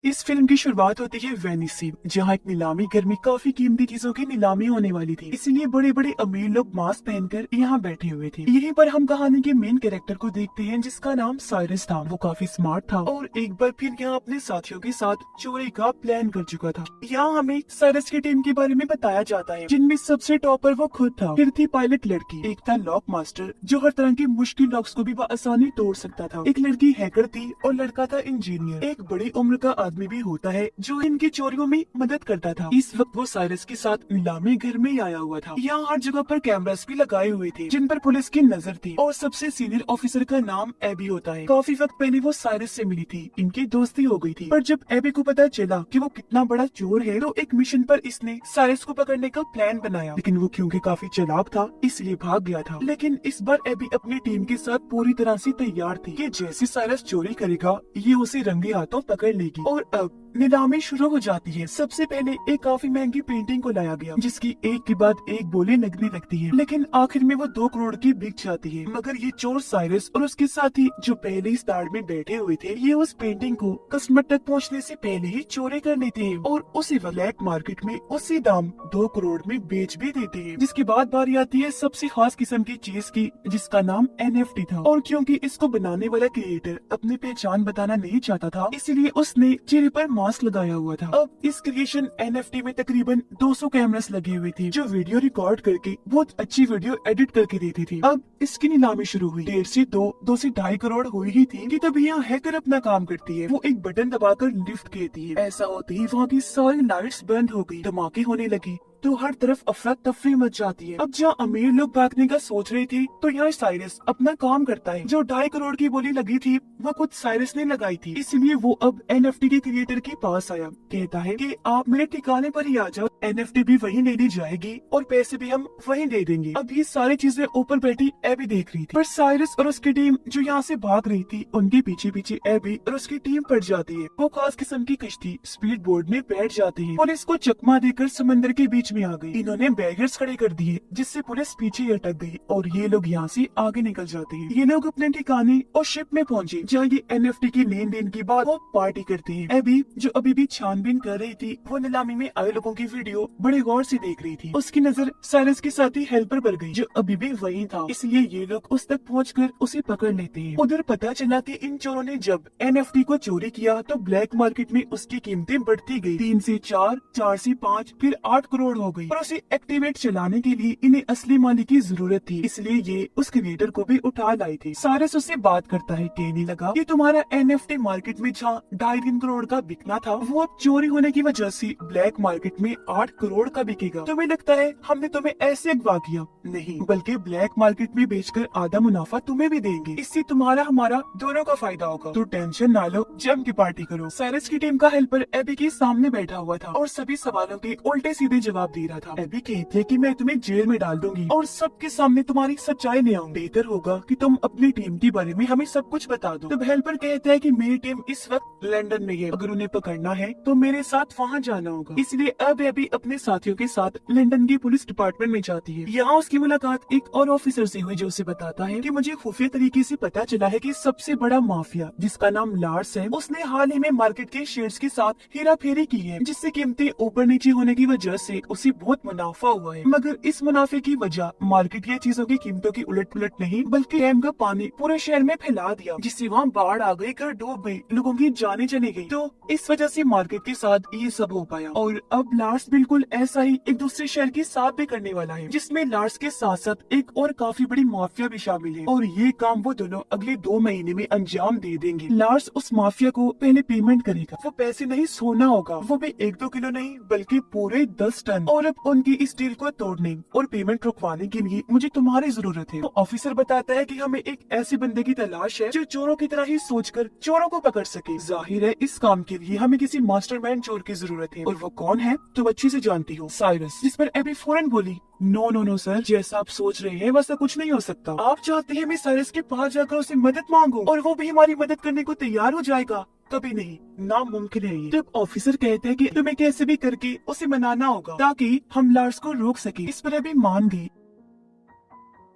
इस फिल्म की शुरुआत होती है वेनिस से, जहाँ एक नीलामी घर में काफी कीमती चीजों की नीलामी होने वाली थी। इसलिए बड़े बड़े अमीर लोग मास्क पहनकर यहाँ बैठे हुए थे। यहीं पर हम कहानी के मेन कैरेक्टर को देखते हैं, जिसका नाम साइरस था। वो काफी स्मार्ट था और एक बार फिर यहाँ अपने साथियों के साथ चोरी का प्लान कर चुका था। यहाँ हमें साइरस की टीम के बारे में बताया जाता है, जिनमें सबसे टॉपर वो खुद था। फिर थी पायलट लड़की, एक था लॉक मास्टर जो हर तरह के मुश्किल लॉक्स को भी आसानी तोड़ सकता था, एक लड़की हैकर थी और लड़का था इंजीनियर। एक बड़ी उम्र का आदमी भी होता है जो इनकी चोरियों में मदद करता था। इस वक्त वो साइरस के साथ नीलामी घर में आया हुआ था। यहाँ हर जगह पर कैमरास भी लगाए हुए थे, जिन पर पुलिस की नजर थी। और सबसे सीनियर ऑफिसर का नाम एबी होता है। काफी वक्त पहले वो साइरस से मिली थी, इनकी दोस्ती हो गई थी। पर जब एबी को पता चला कि वो कितना बड़ा चोर है, तो एक मिशन पर इसने साइरस को पकड़ने का प्लान बनाया। लेकिन वो क्योंकि काफी चालाक था, इसलिए भाग गया था। लेकिन इस बार एबी अपनी टीम के साथ पूरी तरह से तैयार थी कि जैसे साइरस चोरी करेगा, ये उसे रंगे हाथों पकड़ लेगी। और अब नीलामी शुरू हो जाती है। सबसे पहले एक काफी महंगी पेंटिंग को लाया गया, जिसकी एक के बाद एक बोली लगने लगती है। लेकिन आखिर में वो 2 करोड़ की बिक जाती है। मगर ये चोर साइरस और उसके साथी जो पहले ही स्टार्ट में बैठे हुए थे, ये उस पेंटिंग को कस्टमर तक पहुंचने से पहले ही चोरी कर लेते हैं और उसी ब्लैक मार्केट में उसी दाम 2 करोड़ में बेच भी देते हैं। जिसके बाद बारी आती है सबसे खास किस्म की चीज की, जिसका नाम NFT था। और क्योंकि इसको बनाने वाला क्रिएटर अपनी पहचान बताना नहीं चाहता था, इसलिए उसने चेहरे पर मास्क लगाया हुआ था। अब इस क्रिएशन NFT में तकरीबन 200 कैमरास लगे हुए थे, जो वीडियो रिकॉर्ड करके बहुत अच्छी वीडियो एडिट करके देती थी। अब इसकी नीलामी शुरू हुई। 1.5 से 2 से 2.5 करोड़ हुई ही थी कि तब यहाँ हैकर अपना काम करती है। वो एक बटन दबाकर लिफ्ट कहती है। ऐसा होते ही वहाँ की सारी लाइट्स बंद हो गई, धमाके होने लगे, तो हर तरफ अफरा तफरी मच जाती है। अब जहाँ अमीर लोग भागने का सोच रहे थे, तो यहाँ साइरस अपना काम करता है। जो 2.5 करोड़ की बोली लगी थी, वो खुद साइरस ने लगाई थी। इसलिए वो अब NFT के क्रिएटर के पास आया। कहता है कि आप मेरे ठिकाने पर ही आ जाओ, NFT भी वहीं ले ली जाएगी और पैसे भी हम वहीं दे देंगे। अब ये सारी चीजें ऊपर बैठी एबी देख रही थी, पर साइरस और उसकी टीम जो यहाँ से भाग रही थी, उनके पीछे पीछे एबी और उसकी टीम पड़ जाती है। वो खास किस्म की कश्ती स्पीड बोर्ड में बैठ जाती है। पुलिस को चकमा देकर समंदर के बीच में आ गई। इन्होंने बैरियर्स खड़े कर दिए, जिससे पुलिस पीछे अटक गई और ये लोग यहाँ से आगे निकल जाते हैं। ये लोग अपने ठिकाने और शिप में पहुंचे, जहाँ ये NFT की लेन देन के बाद वो पार्टी करते हैं। एबी जो अभी भी छानबीन कर रही थी, वो नीलामी में आए लोगों की वीडियो बड़े गौर से देख रही थी। उसकी नजर साइरस के साथी हेल्पर पर गई, जो अभी भी वही था। इसलिए ये लोग उस तक पहुंचकर उसे पकड़ लेते हैं। उधर पता चला कि इन चोरों ने जब NFT को चोरी किया, तो ब्लैक मार्केट में उसकी कीमतें बढ़ती गई। 3 से 4, 4 से 5, फिर 8 करोड़ हो गई। और उसे एक्टिवेट चलाने के लिए इन्हें असली मालिक की जरूरत थी, इसलिए ये उस क्रिएटर को भी उठा लाई थी। साइरस उससे बात करता है। कहने लगा कि तुम्हारा NFT मार्केट में जहाँ 2.5 करोड़ का बिकना था, वो अब चोरी होने की वजह से ब्लैक मार्केट में 8 करोड़ का बिकेगा। तुम्हें लगता है हमने तुम्हें ऐसे अगवा किया? नहीं, बल्कि ब्लैक मार्केट में बेचकर आधा मुनाफा तुम्हें भी देंगे। इससे तुम्हारा हमारा दोनों का फायदा होगा। तो टेंशन ना लो, जम की पार्टी करो। साइरस की टीम का हेल्पर एबी के सामने बैठा हुआ था और सभी सवालों के उल्टे सीधे जवाब दे रहा था। एबी कहती है कि मैं तुम्हें जेल में डाल दूंगी और सबके सामने तुम्हारी सच्चाई ले आऊंगी। बेहतर होगा कि तुम अपनी टीम के बारे में हमें सब कुछ बता दो। तब हेल्पर कहता है कि मेरी टीम इस वक्त लंदन में है, अगर उन्हें पकड़ना है तो मेरे साथ वहाँ जाना होगा। इसलिए अब एबी अपने साथियों के साथ लंदन की पुलिस डिपार्टमेंट में जाती है। यहाँ उसकी मुलाकात एक और ऑफिसर से हुई, जो उसे बताता है कि मुझे खुफिया तरीके से पता चला है कि सबसे बड़ा माफिया, जिसका नाम लार्स है, उसने हाल ही में मार्केट के शेयर्स के साथ हेरा फेरी की है, जिससे कीमतें ऊपर नीचे होने की वजह से उसे बहुत मुनाफा हुआ है। मगर इस मुनाफे की वजह मार्केट की चीजों की कीमतों की उलट पुलट नहीं, बल्कि डैम का पानी पूरे शहर में फैला दिया, जिससे वहाँ बाढ़ आ गई, घर डूब गई, लोगों की जानें चली गई। तो इस वजह से मार्केट के साथ ये सब हो पाया। और अब लार्स बिल्कुल ऐसा ही एक दूसरे शहर के साथ भी करने वाला है, जिसमें लार्स के साथ साथ एक और काफी बड़ी माफिया भी शामिल है। और ये काम वो दोनों अगले 2 महीने में अंजाम दे देंगे। लार्स उस माफिया को पहले पेमेंट करेगा। वो पैसे नहीं, सोना होगा, वो भी 1-2 किलो नहीं, बल्कि पूरे 10 टन। और अब उनकी इस डील को तोड़ने और पेमेंट रुकवाने के लिए मुझे तुम्हारी जरूरत है। तो ऑफिसर बताता है कि हमें एक ऐसे बंदे की तलाश है जो चोरों की तरह ही सोचकर चोरों को पकड़ सके। जाहिर है इस काम के लिए हमें किसी मास्टरमाइंड चोर की जरूरत है। और वो कौन है? तुम अच्छी से जानती हो, साइरस। जिस पर एबी फौरन बोली, नो नो नो सर, जैसा आप सोच रहे हैं वैसा कुछ नहीं हो सकता। आप चाहते हैं मैं साइरस के पास जाकर उसे मदद मांगू और वो भी हमारी मदद करने को तैयार हो जाएगा? कभी नहीं, नामुमकिन है ये। तब ऑफिसर कहते हैं कि तुम्हें कैसे भी करके उसे मनाना होगा ताकि हम लार्स को रोक सके। इस पर अभी मान गई।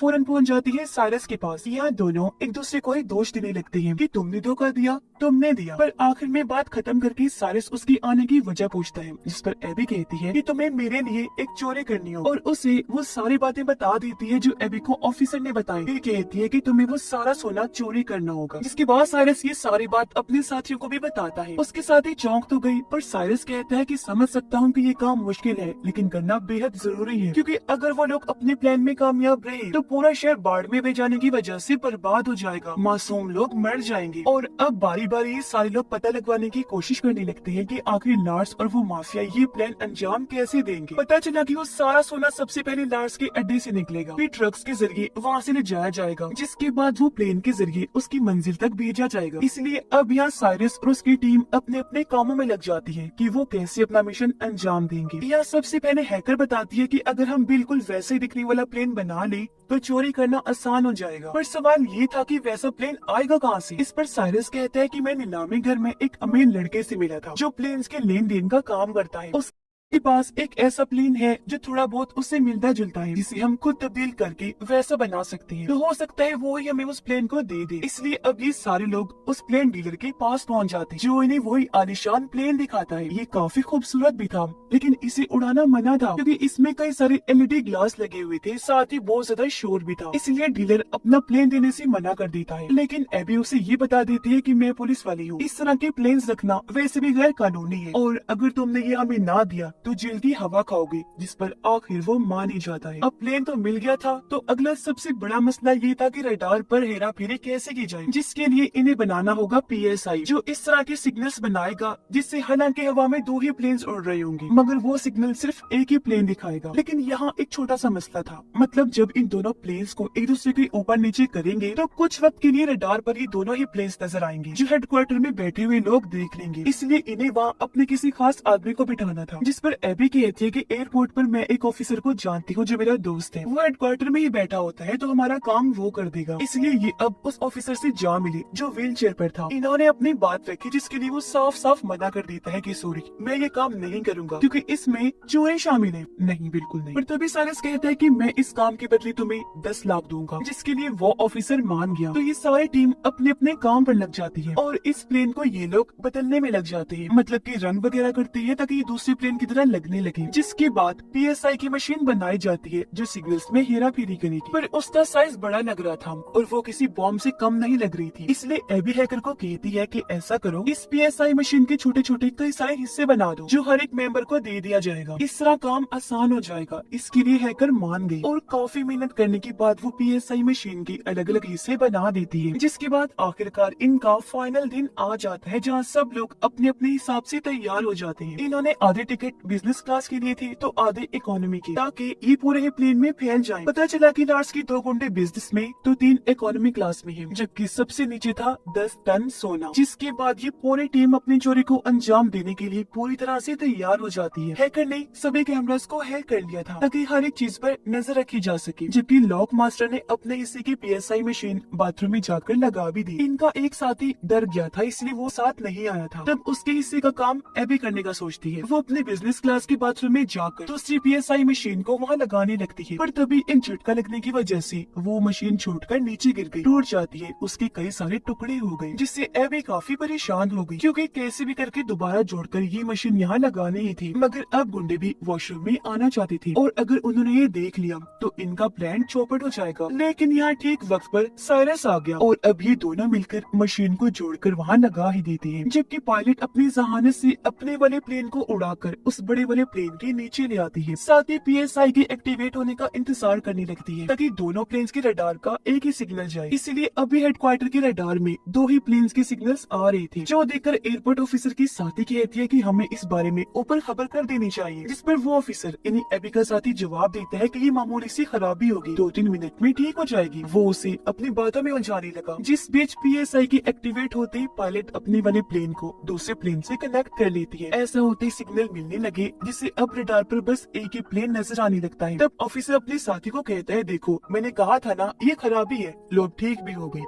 फौरन पहुंच जाती है साइरस के पास। यहाँ दोनों एक दूसरे को ही दोष देने लगते हैं कि तुमने धोखा दिया, तुमने दिया। पर आखिर में बात खत्म करके साइरस उसकी आने की वजह पूछता है, जिस पर एबी कहती है कि तुम्हें मेरे लिए एक चोरी करनी हो, और उसे वो सारी बातें बता देती है जो एबी को ऑफिसर ने बताई। फिर कहती है कि तुम्हें वो सारा सोना चोरी करना होगा। जिसके बाद साइरस ये सारी बात अपने साथियों को भी बताता है। उसके साथी चौंक तो गई, पर साइरस कहता है कि समझ सकता हूँ कि ये काम मुश्किल है, लेकिन करना बेहद जरूरी है, क्योंकि अगर वो लोग अपने प्लान में कामयाब रहे तो पूरा शहर बाढ़ में बह जाने की वजह से बर्बाद हो जाएगा, मासूम लोग मर जाएंगे। और अब बारी बारी सारे लोग पता लगवाने की कोशिश करने लगते हैं कि आखिर लार्स और वो माफिया ये प्लान अंजाम कैसे देंगे। पता चला कि वो सारा सोना सबसे पहले लार्स के अड्डे से निकलेगा, फिर ट्रक्स के जरिए वहाँ से ले जाया जाएगा, जिसके बाद वो प्लेन के जरिए उसकी मंजिल तक भेजा जाएगा। इसलिए अब यहाँ साइरस और उसकी टीम अपने अपने कामों में लग जाती है कि वो कैसे अपना मिशन अंजाम देंगे। यहाँ सबसे पहले हैकर बताती है कि अगर हम बिल्कुल वैसे ही दिखने वाला प्लेन बना ले तो चोरी करना आसान हो जाएगा। पर सवाल ये था कि वैसा प्लेन आएगा कहाँ से। इस पर साइरस कहता है कि मैं नीलामी घर में एक अमीर लड़के से मिला था जो प्लेन्स के लेन देन का काम करता है। उसके पास एक ऐसा प्लेन है जो थोड़ा बहुत उससे मिलता जुलता है, जिसे हम खुद तब्दील करके वैसा बना सकते हैं। तो हो सकता है वो ही हमें उस प्लेन को दे दे। इसलिए अब ये सारे लोग उस प्लेन डीलर के पास पहुंच जाते हैं, जो इन्हें वही आलिशान प्लेन दिखाता है। ये काफी खूबसूरत भी था, लेकिन इसे उड़ाना मना था, क्योंकि इसमें कई सारे एलईडी ग्लास लगे हुए थे, साथ ही बहुत ज्यादा शोर भी था। इसलिए डीलर अपना प्लेन देने से मना कर देता है। लेकिन एबी उसे ये बता देती है कि मैं पुलिस वाली हूँ, इस तरह के प्लेन्स रखना वैसे भी गैर कानूनी है, और अगर तुमने ये हमें ना दिया तो जेल की हवा खाओगे। जिस पर आखिर वो मान ही जाता है। अब प्लेन तो मिल गया था, तो अगला सबसे बड़ा मसला ये था कि रडार पर हेरा फेरी कैसे की जाए, जिसके लिए इन्हें बनाना होगा PSI, जो इस तरह के सिग्नल्स बनाएगा जिससे हालांकि हवा में 2 ही प्लेन्स उड़ रहे होंगे, मगर वो सिग्नल सिर्फ एक ही प्लेन दिखाएगा। लेकिन यहाँ एक छोटा सा मसला था, मतलब जब इन दोनों प्लेन्स को एक दूसरे के ऊपर नीचे करेंगे तो कुछ वक्त के लिए रडार पर ये दोनों ही प्लेन्स नजर आएंगे, जो हेडक्वार्टर में बैठे हुए लोग देख लेंगे। इसलिए इन्हें वहाँ अपने किसी खास आदमी को बिठाना था। जिस पर एबी कहती है कि एयरपोर्ट पर मैं एक ऑफिसर को जानती हूँ जो मेरा दोस्त है, वो हेडक्वार्टर में ही बैठा होता है, तो हमारा काम वो कर देगा। इसलिए ये अब उस ऑफिसर से जा मिले जो व्हील चेयर पर था। इन्होंने अपनी बात रखी, जिसके लिए वो साफ साफ मना कर देता है कि सॉरी, मैं ये काम नहीं करूंगा क्योंकि इसमें चोरी शामिल है। नहीं, बिल्कुल नहीं। पर तभी साइरस कहता है कि मैं इस काम के बदले तुम्हें 10 लाख दूंगा, जिसके लिए वो ऑफिसर मान गया। तो ये सारी टीम अपने अपने काम पर लग जाती है और इस प्लेन को ये लोग बदलने में लग जाते हैं, मतलब कि रंग वगैरह करते हैं ताकि ये दूसरे प्लेन की तरह लगने लगे। जिसके बाद PSI की मशीन बनाई जाती है जो सिग्नल्स में हेरा फेरी करेगी, पर उसका साइज बड़ा लग रहा था और वो किसी बॉम्ब से कम नहीं लग रही थी। इसलिए एबी हैकर को कहती है कि ऐसा करो, इस PSI मशीन के छोटे छोटे कई सारे हिस्से बना दो जो हर एक मेंबर को दे दिया जाएगा, इस तरह काम आसान हो जाएगा। इसके लिए हैकर मान गई और काफी मेहनत करने के बाद वो PSI मशीन के अलग अलग हिस्से बना देती है। जिसके बाद आखिरकार इनका फाइनल दिन आ जाता है, जहाँ सब लोग अपने अपने हिसाब से तैयार हो जाते हैं। इन्होंने आधे टिकट बिजनेस क्लास के लिए थे तो आधे इकोनॉमी के, ताकि ये पूरे प्लेन में फैल जाएं। पता चला कि लार्स की 2 गुंडे बिजनेस में तो 3 इकोनॉमी क्लास में हैं, जबकि सबसे नीचे था 10 टन सोना। जिसके बाद ये पूरी टीम अपनी चोरी को अंजाम देने के लिए पूरी तरह से तैयार हो जाती है। हैकर ने सभी कैमरास को हैक कर लिया था ताकि हर एक चीज पर नजर रखी जा सके, जबकि लॉक मास्टर ने अपने हिस्से की PSI मशीन बाथरूम में जाकर लगा भी दी। इनका एक साथी डर गया था, इसलिए वो साथ नहीं आया था। तब उसके हिस्से का काम एबी करने का सोचती है। वो अपने बिजनेस क्लास के बाथरूम में जाकर दूसरी PSI मशीन को वहाँ लगाने लगती है, पर तभी एक झटका लगने की वजह से वो मशीन छूटकर नीचे गिर गई, टूट जाती है। उसके कई सारे टुकड़े हो गए, जिससे एबी काफी परेशान हो गई, क्योंकि कैसे भी करके दोबारा जोड़कर ये मशीन यहाँ लगानी ही थी। मगर अब गुंडे भी वॉशरूम में आना चाहते थे और अगर उन्होंने ये देख लिया तो इनका प्लान चौपट हो जाएगा। लेकिन यहाँ ठीक वक्त पर साइरस आ गया और अब ये दोनों मिलकर मशीन को जोड़कर वहाँ लगा ही देते हैं, जबकि पायलट अपनी जहानत से अपने वाले प्लेन को उड़ाकर उस बड़े वाले प्लेन के नीचे ले आती है। साथ ही PSI के एक्टिवेट होने का इंतजार करने लगती है ताकि दोनों प्लेन्स के रडार का एक ही सिग्नल जाए। इसलिए अभी हेडक्वार्टर के रडार में 2 ही प्लेन्स के सिग्नल्स आ रहे थे, जो देखकर एयरपोर्ट ऑफिसर की साथी कहती है कि हमें इस बारे में ऊपर खबर कर देनी चाहिए। जिस पर वो ऑफिसर इन्हीं एबी का साथी जवाब देता है कि ये मामूली सी खराबी होगी, 2-3 मिनट में ठीक हो जाएगी। वो उसे अपनी बातों में उलझाने लगा। जिस बीच PSI के एक्टिवेट होते ही पायलट अपने वाले प्लेन को दूसरे प्लेन से कनेक्ट कर लेती है। ऐसा होते ही सिग्नल मिलने लगे, जिससे अब रडार पर बस एक ही प्लेन नजर आने लगता है। तब ऑफिसर अपने साथी को कहता है, देखो मैंने कहा था ना ये खराबी है, लोग ठीक भी हो गए।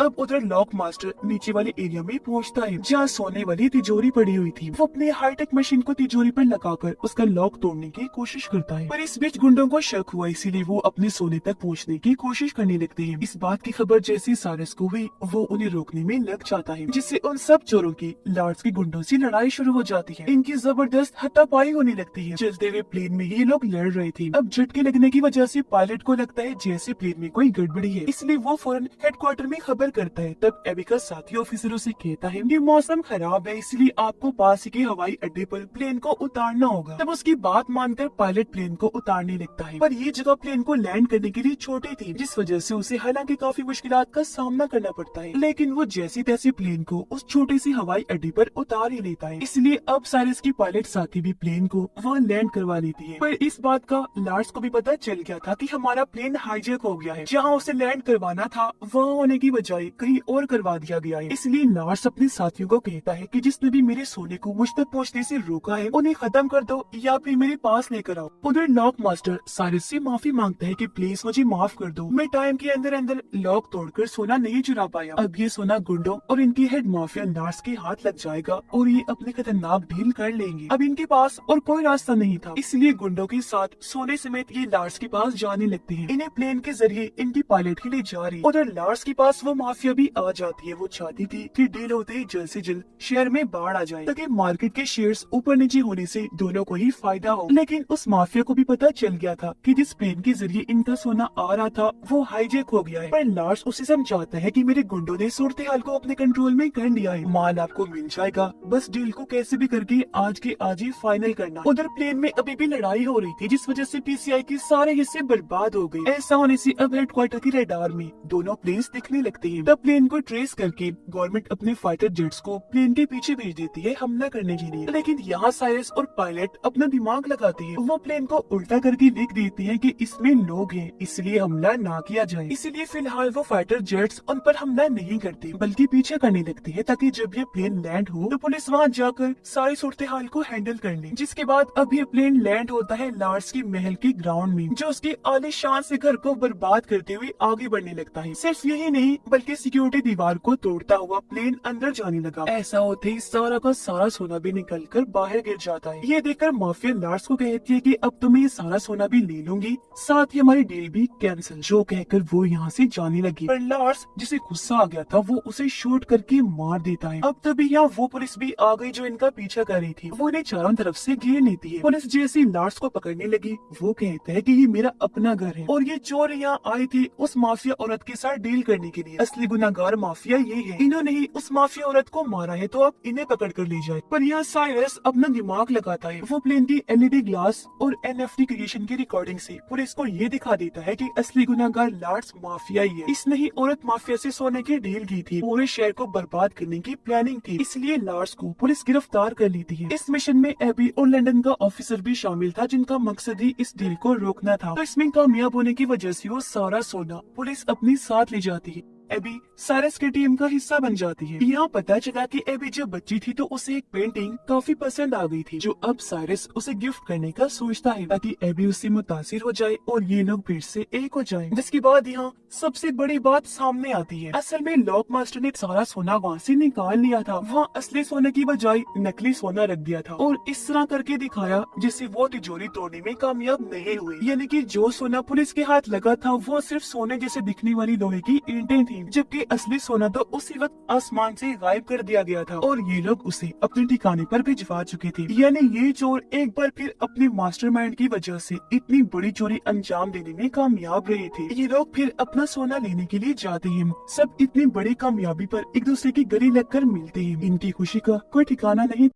अब उधर लॉक मास्टर नीचे वाले एरिया में पहुंचता है जहाँ सोने वाली तिजोरी पड़ी हुई थी। वो अपने हाईटेक मशीन को तिजोरी पर लगाकर उसका लॉक तोड़ने की कोशिश करता है, पर इस बीच गुंडों को शक हुआ, इसीलिए वो अपने सोने तक पहुंचने की कोशिश करने लगते हैं। इस बात की खबर जैसी सारस को हुई, वो उन्हें रोकने में लग जाता है, जिससे उन सब चोरों की लॉर्ड्स के गुंडों से लड़ाई शुरू हो जाती है। इनकी जबरदस्त हाथापाई होने लगती है। चलते हुए प्लेन में ये लोग लड़ रहे थे। अब झटके लगने की वजह से पायलट को लगता है जैसे प्लेन में कोई गड़बड़ी है, इसलिए वो फौरन हेडक्वार्टर में खबर करता है। तब एबी का साथी ऑफिसरों से कहता है कि मौसम खराब है, इसलिए आपको पास के हवाई अड्डे पर प्लेन को उतारना होगा। तब उसकी बात मानकर पायलट प्लेन को उतारने लगता है, पर ये जगह प्लेन को लैंड करने के लिए छोटी थी, जिस वजह से उसे हालांकि काफी मुश्किलात का सामना करना पड़ता है, लेकिन वो जैसे तैसे प्लेन को उस छोटे से हवाई अड्डे पर उतार ही लेता है। इसलिए अब साइरस की पायलट साथी भी प्लेन को वहाँ लैंड करवा लेती है। पर इस बात का लार्स को भी पता चल गया था कि हमारा प्लेन हाईजैक हो गया है। जहाँ उसे लैंड करवाना था वहाँ होने की बजाय कहीं और करवा दिया गया है। इसलिए लार्स अपने साथियों को कहता है कि जिसने भी मेरे सोने को मुझ तक पहुँचने से रोका है उन्हें खत्म कर दो या फिर मेरे पास लेकर आओ। उधर लॉक मास्टर साइरस से माफी मांगता है कि प्लीज मुझे माफ कर दो, मैं टाइम के अंदर अंदर लॉक तोड़कर सोना नहीं चुरा पाया। अब ये सोना गुंडों और इनके हेड माफिया लार्स के हाथ लग जाएगा और ये अपने खतरनाक डील कर लेंगे। अब इनके पास और कोई रास्ता नहीं था, इसलिए गुंडों के साथ सोने समेत ये लार्स के पास जाने लगते हैं। इन्हें प्लेन के जरिए इनकी पायलट के लिए जा रही। उधर लार्स के पास वो माफिया भी आ जाती है। वो चाहती थी कि डील होते ही जल्द से जल्द शेयर में बाढ़ आ जाए, ताकि मार्केट के शेयर्स ऊपर नीचे होने से दोनों को ही फायदा हो। लेकिन उस माफिया को भी पता चल गया था कि जिस प्लेन के जरिए इनका सोना आ रहा था वो हाईजैक हो गया है। पर लार्स उसे समझाता है कि मेरे गुंडों ने सूरत हाल को अपने कंट्रोल में कर लिया है, माल आपको मिल जाएगा, बस डील को कैसे भी करके आज के आज ही फाइनल करना। उधर प्लेन में अभी भी लड़ाई हो रही थी, जिस वजह से पीसीआई के सारे हिस्से बर्बाद हो गए। ऐसा होने से अब हेडक्वार्टर की रडार में दोनों प्लेन्स दिखने लगते हैं। तब प्लेन को ट्रेस करके गवर्नमेंट अपने फाइटर जेट्स को प्लेन के पीछे भेज देती है हमला करने के लिए। लेकिन यहाँ साइरस और पायलट अपना दिमाग लगाते हैं। वो प्लेन को उल्टा करके लिख देती है कि इसमें लोग हैं, इसलिए हमला ना किया जाए। इसलिए फिलहाल वो फाइटर जेट्स उन पर हमला नहीं करते, बल्कि पीछे करने लगते हैं, ताकि जब ये प्लेन लैंड हो तो पुलिस वहाँ जाकर सारी सूरत हाल को हैंडल कर ले। जिसके बाद अब ये प्लेन लैंड होता है लार्स के महल के ग्राउंड में, जो उसके आलीशान से घर को बर्बाद करते हुए आगे बढ़ने लगता है। सिर्फ यही नहीं बल्कि सिक्योरिटी दीवार को तोड़ता हुआ प्लेन अंदर जाने लगा। ऐसा होते ही सारा का सारा सोना भी निकल कर बाहर गिर जाता है। ये देखकर माफिया लार्स को कहती है कि अब तो मैं ये सारा सोना भी ले लूंगी, साथ ही हमारी डील भी कैंसिल। जो कहकर वो यहाँ से जाने लगी, पर लार्स जिसे गुस्सा आ गया था वो उसे शूट करके मार देता है। अब तभी यहाँ वो पुलिस भी आ गई जो इनका पीछा कर रही थी। वो इन्हें चारों तरफ से घेर लेती है। पुलिस जैसे लार्स को पकड़ने लगी, वो कहता है कि ये मेरा अपना घर है और ये चोर यहाँ आए थे उस माफिया औरत के साथ डील करने के लिए। असली गुनाहगार माफिया ये है, इन्होंने ही उस माफिया औरत को मारा है, तो आप इन्हें पकड़ कर ले जाए। पर यहाँ साइरस अपना दिमाग लगाता है। वो प्लेन की एलईडी ग्लास और एनएफटी क्रिएशन की रिकॉर्डिंग से पुलिस को ये दिखा देता है कि असली गुनाहगार लार्स माफिया ही है। इसने ही औरत माफिया से सोने की डील की थी, पूरे शहर को बर्बाद करने की प्लानिंग थी, इसलिए लार्स को पुलिस गिरफ्तार कर लेती है। इस मिशन में एबी और लंदन का ऑफिसर भी शामिल था, जिनका मकसद ही इस डील को रोकना था। तो इसमें कामयाब होने की वजह से वो सारा सोना पुलिस अपने साथ ले जाती है। एबी साइरस की टीम का हिस्सा बन जाती है। यहाँ पता चला कि एबी जब बच्ची थी तो उसे एक पेंटिंग काफी पसंद आ गई थी, जो अब साइरस उसे गिफ्ट करने का सोचता है, ताकि एबी उससे मुतासिर हो जाए और ये लोग फिर से एक हो जाएं। जिसके बाद यहाँ सबसे बड़ी बात सामने आती है। असल में लॉक मास्टर ने सारा सोना वहाँ से निकाल लिया था। वहाँ असली सोने की बजाय नकली सोना रख दिया था और इस तरह करके दिखाया जिससे वो तिजोरी तोड़ने में कामयाब नहीं हुई। यानी कि जो सोना पुलिस के हाथ लगा था वो सिर्फ सोने जैसे दिखने वाली लोहे की ईंटें थी, जबकि असली सोना तो उसी वक्त आसमान से गायब कर दिया गया था और ये लोग उसे अपने ठिकाने पर भिजवा चुके थे। यानी ये चोर एक बार फिर अपने मास्टरमाइंड की वजह से इतनी बड़ी चोरी अंजाम देने में कामयाब रहे थे। ये लोग फिर अपना सोना लेने के लिए जाते हैं। सब इतनी बड़ी कामयाबी पर एक दूसरे की गले लगकर मिलते हैं। इनकी खुशी का कोई ठिकाना नहीं।